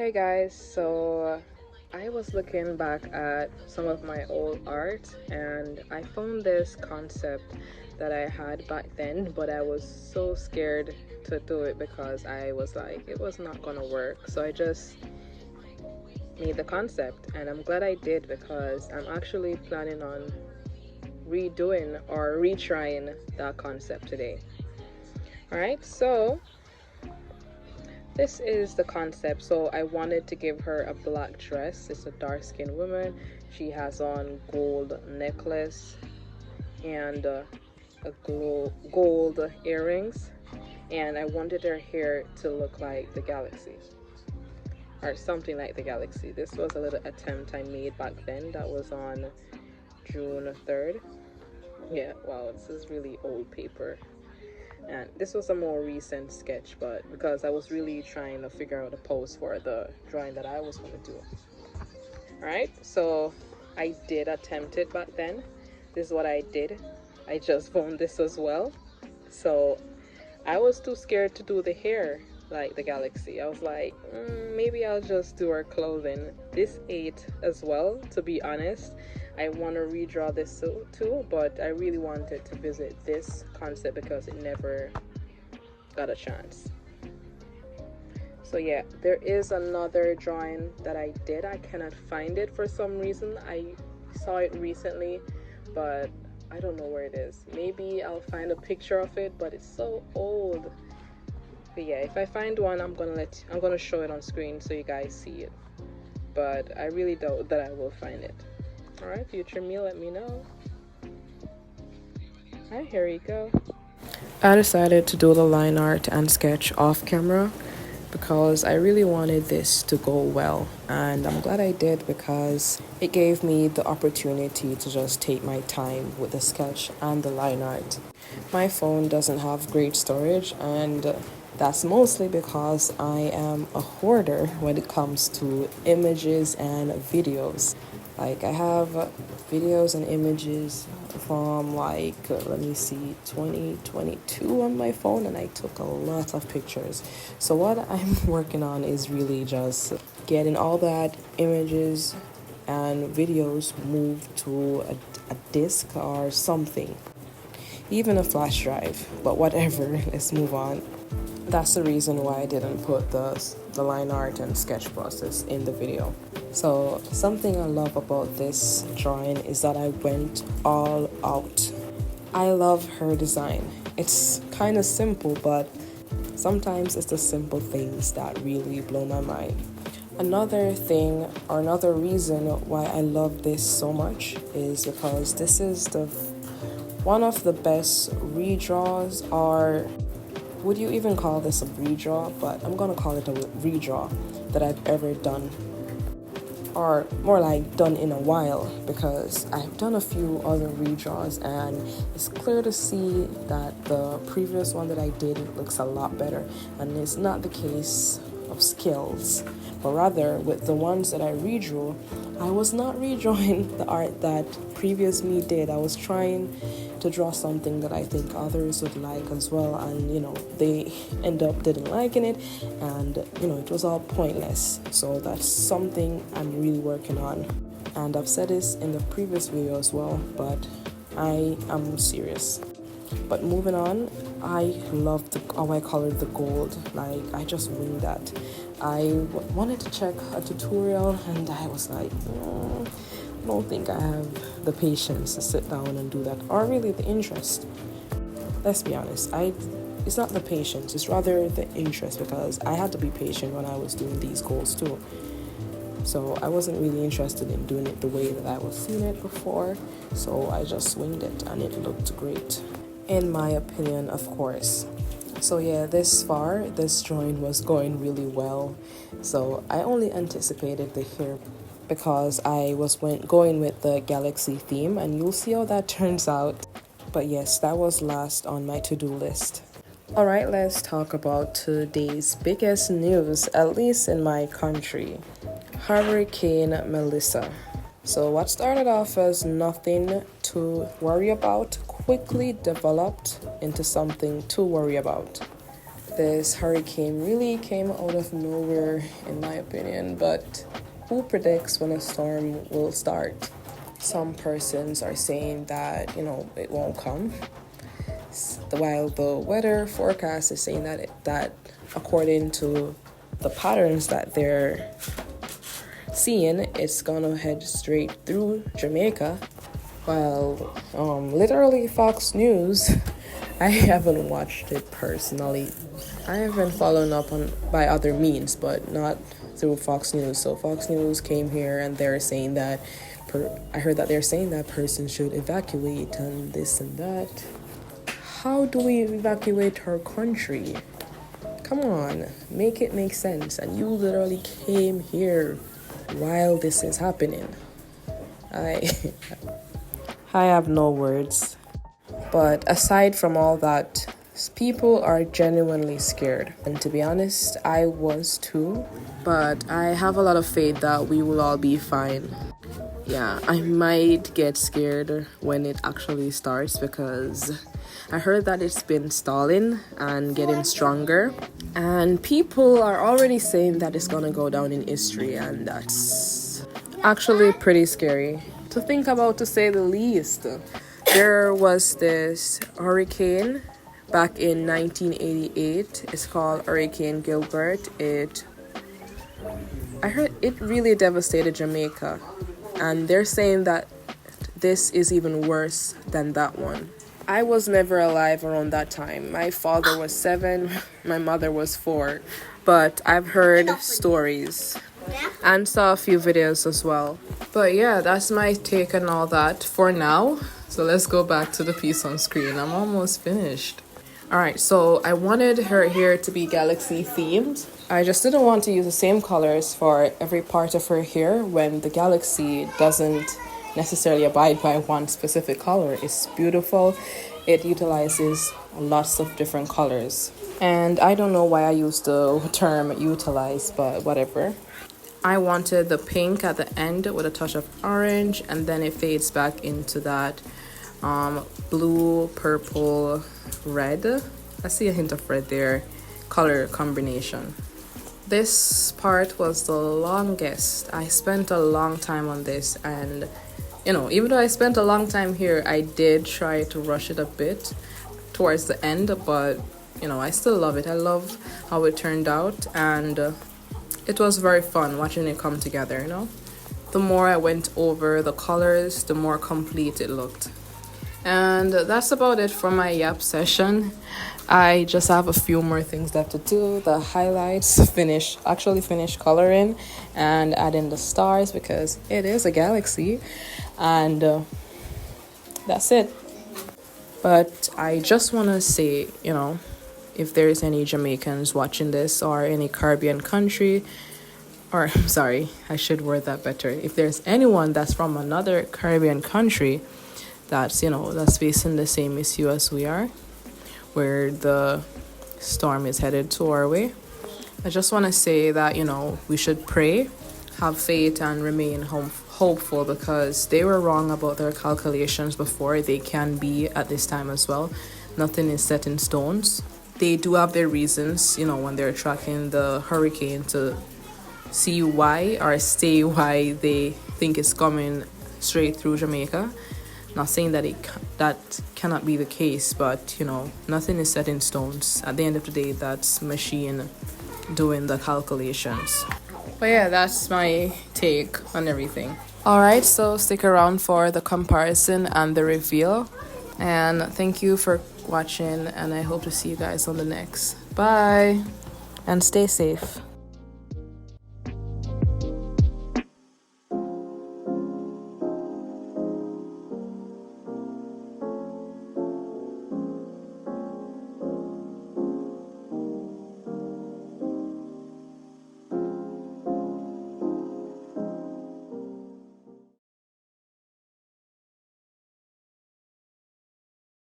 Hey guys, so I was looking back at some of my old art and I found this concept that I had back then, but I was so scared to do it because I was like, it was not gonna work. So I just made the concept and I'm glad I did because I'm actually planning on redoing or retrying that concept today. Alright, so this is the concept. So I wanted to give her a black dress. It's a dark skinned woman. She has on gold necklace and gold earrings. And I wanted her hair to look like the galaxy or something like the galaxy. This was a little attempt I made back then. That was on June 3rd. Yeah, wow, this is really old paper. And this was a more recent sketch, but because I was really trying to figure out a pose for the drawing that I was going to do. All right, so I did attempt it back then. This is what I did. I just found this as well. So I was too scared to do the hair like the galaxy. I was like, maybe I'll just do her clothing. This ate as well, to be honest. I want to redraw this too, but I really wanted to visit this concept because it never got a chance. So yeah, there is another drawing that I did. I cannot find it for some reason. I saw it recently, but I don't know where it is. Maybe I'll find a picture of it, but it's so old. But yeah, if I find one, I'm gonna show it on screen so you guys see it. But I really doubt that I will find it. All right, future me, let me know. Hi, here you go. I decided to do the line art and sketch off camera because I really wanted this to go well, and I'm glad I did because it gave me the opportunity to just take my time with the sketch and the line art. My phone doesn't have great storage, and that's mostly because I am a hoarder when it comes to images and videos. Like, I have videos and images from let me see, 2022 on my phone, and I took a lot of pictures. So what I'm working on is really just getting all that images and videos moved to a disk or something, even a flash drive, but whatever. Let's move on. That's the reason why I didn't put the line art and sketch process in the video. So something I love about this drawing is that I went all out. I love her design. It's kind of simple, but sometimes it's the simple things that really blow my mind. Another thing or another reason why I love this so much is because this is the one of the best redraws, or would you even call this a redraw? But I'm gonna call it a redraw that I've ever done, or more like done in a while, because I've done a few other redraws and it's clear to see that the previous one that I did looks a lot better, and it's not the case of skills, but rather with the ones that I redrew, I was not redrawing the art that previous me did. I was trying to draw something that I think others would like as well, and they end up didn't liking it, and it was all pointless. So that's something I'm really working on, and I've said this in the previous video as well, but I am serious. But moving on, I love how I colored the gold. Like, I just winged that. I wanted to check a tutorial, and I was like, I don't think I have the patience to sit down and do that, or really the interest. Let's be honest, it's not the patience, it's rather the interest, because I had to be patient when I was doing these goals too. So I wasn't really interested in doing it the way that I was seeing it before, so I just swinged it and it looked great, in my opinion, of course. So yeah, this far, this drawing was going really well. So I only anticipated the hair because I was going with the galaxy theme, and you'll see how that turns out. But yes, that was last on my to-do list. Alright, let's talk about today's biggest news, at least in my country. Hurricane Melissa. So what started off as nothing to worry about quickly developed into something to worry about. this hurricane really came out of nowhere, in my opinion, but who predicts when a storm will start? Some persons are saying that, it won't come, while the weather forecast is saying that according to the patterns that they're seeing, it's gonna head straight through Jamaica. Well, literally Fox News, I haven't watched it personally. I have been following up on by other means, but not through Fox News. So Fox News came here and they're saying that I heard that they're saying that person should evacuate and this and that. How do we evacuate our country? Come on, make it make sense. And you literally came here while this is happening. I have no words. But aside from all that, people are genuinely scared. And to be honest, I was too. But I have a lot of faith that we will all be fine. Yeah, I might get scared when it actually starts because I heard that it's been stalling and getting stronger. And people are already saying that it's gonna go down in history, and that's actually pretty scary to think about, to say the least. There was this hurricane back in 1988. It's called Hurricane Gilbert. I heard it really devastated Jamaica. And they're saying that this is even worse than that one. I was never alive around that time. My father was 7, my mother was 4. But I've heard stories and saw a few videos as well. But yeah, that's my take on all that for now. So let's go back to the piece on screen. I'm almost finished. Alright, so I wanted her hair to be galaxy themed. I just didn't want to use the same colors for every part of her hair when the galaxy doesn't necessarily abide by one specific color. It's beautiful. It utilizes lots of different colors. And I don't know why I used the term utilize, but whatever. I wanted the pink at the end with a touch of orange, and then it fades back into that blue, purple, red. I see a hint of red there. Color combination. This part was the longest. I spent a long time on this, and even though I spent a long time here, I did try to rush it a bit towards the end, but I still love it. I love how it turned out, and it was very fun watching it come together. The more I went over the colors, the more complete it looked. And that's about it for my yap session. I just have a few more things left to do. The highlights, finish coloring and add in the stars because it is a galaxy. And that's it. But I just want to say, if there's any Jamaicans watching this or any Caribbean country, or sorry, I should word that better. If there's anyone that's from another Caribbean country that's facing the same issue as we are, where the storm is headed to our way, I just want to say that, we should pray, have faith, and remain hopeful because they were wrong about their calculations before. They can be at this time as well. Nothing is set in stones. They do have their reasons, when they're tracking the hurricane to see why or say why they think it's coming straight through Jamaica. Not saying that that cannot be the case, but nothing is set in stones. At the end of the day, that's machine doing the calculations. But yeah, that's my take on everything. Alright, so stick around for the comparison and the reveal. And thank you for watching, and I hope to see you guys on the next. Bye, and stay safe.